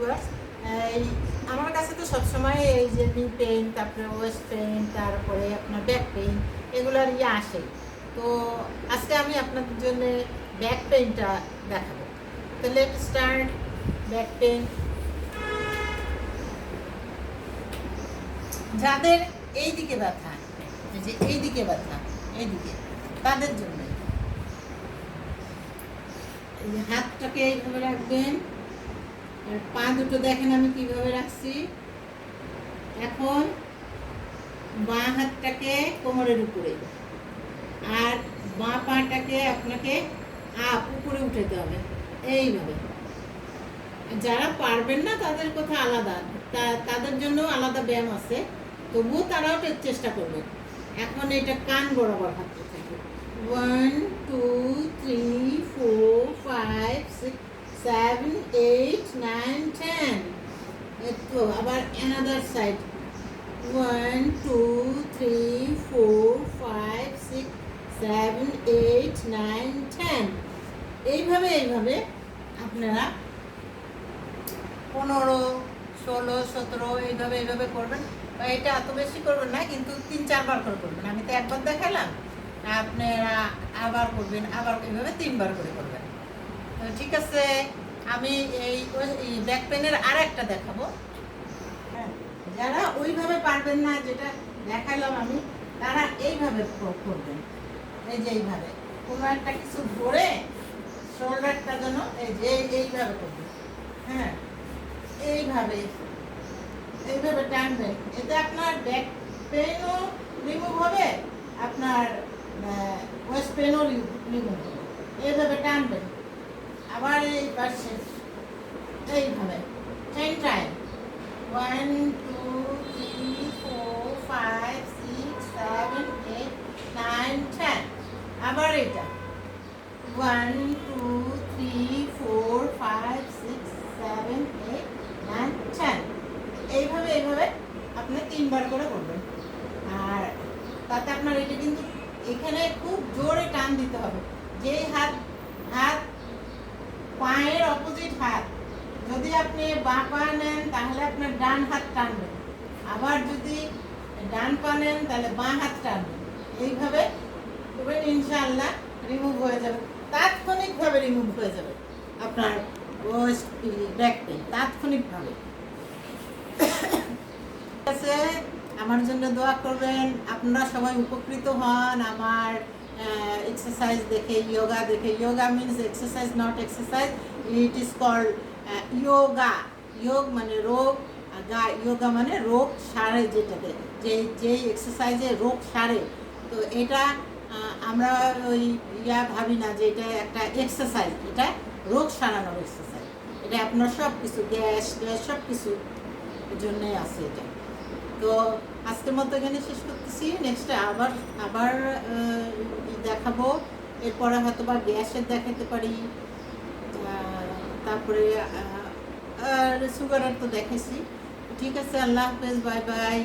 Viewers, এই আমার কাছে তো সবসময় এই যে নি পেইন, তারপরে ওয়েস্ট পেইন, তারপরে আপনার ব্যাক পেইন এগুলোর আসে। তো আজকে আমি আপনাদের জন্য ব্যাক পেইনটা দেখাবো। তো লেট স্টার্ট। ব্যাক পেইন যাদের এই দিকে ব্যথা, এই যে এই দিকে ব্যথা, এইদিকে, তাদের জন্য এই যে হাতটাকে এইভাবে রাখবেন, আর পা দুটো দেখেন আমি কিভাবে রাখছি। এখন বাঁ হাতটাকে কোমরের উপরে, আর বাঁ পাটাকে আপনাকে উপরে উঠাতে হবে এইভাবে। যারা পারবেন না তাদের কথা আলাদা, তাদের জন্য আলাদা ব্যায়াম আছে, তবুও তারাও চেষ্টা করবে। এখন এটা কান বরাবর হাতটা থাকে। 1 2 3 4 5 6 7 8 9 10। একটু আবার অ্যানাদার সাইড। 1 2 3 4 5 6 7 8 9 10। এইভাবে আপনারা 15 16 17 এইভাবে করবেন। এটা এত বেশি করবেন না, কিন্তু 3-4 বার করে করবেন। আমি তো একবার দেখালাম, আপনারা আবার করবেন, আবার এইভাবে 3 বার করে করবেন। তো ঠিক আছে, আমি এই ব্যাক পেনের আর একটা দেখাবো। হ্যাঁ, যারা ওইভাবে পারবেন না, যেটা দেখালাম আমি, তারা এইভাবে করবেন। এই যে এইভাবে কোনো একটা কিছু ধরে শোল্ডারটা যেন এই যে এইভাবে করবেন। হ্যাঁ, এইভাবে টানবেন। এতে আপনার ব্যাক পেইনও রিমুভ হবে, আপনার ওয়েস্ট পেইনও রিমুভ হবে। এইভাবে টানবেন। আবার এই পাশে এইভাবে 10 টাইম। 1 2 3 4 5 6 7 8 9 10। আবার এটা 1 2 3 4 5 6 7 8 9 10। এইভাবে আপনি 3 বার করে করবেন। আর তাতে আপনার এটা কিন্তু এখানে খুব জোরে টান দিতে হবে। যেই হাত পায়ের অপোজিট হাত, যদি আপনি বাঁ পা নেন তাহলে আপনার ডান হাত টানবেন, আবার যদি ডান পা নেন তাহলে বাঁ হাত টানবেন। এইভাবে করবেন, ইনশাআল্লাহ রিমুভ হয়ে যাবে, তাৎক্ষণিকভাবে রিমুভ হয়ে যাবে আপনার ওয়েস্ট ব্যাক পেইন, তাৎক্ষণিকভাবে। আছে, আমার জন্য দোয়া করবেন, আপনারা সবাই উপকৃত হন আমার এক্সারসাইজ দেখে, যোগা দেখে। Yoga means exercise, not exercise, it is called yoga. যোগ মানে রোগ, যোগা মানে রোগ সারে, যেটাতে যেই এক্সারসাইজে রোগ সারে। তো এটা আমরা ওই ভাবি না যে এটা একটা এক্সারসাইজ, এটা রোগ সারানোর এক্সারসাইজ। এটা আপনার সব কিছু গ্যাস সব কিছুর জন্যই আছে এটা। তো আজকের মতো এখানে শেষ করতেছি। নেক্সট আবার দেখাবো। এরপরে হয়তো বা গ্যাসের দেখাতে পারি, তারপরে সুগারের তো দেখেছি। ঠিক আছে, আল্লাহ হাফেজ, বাই বাই।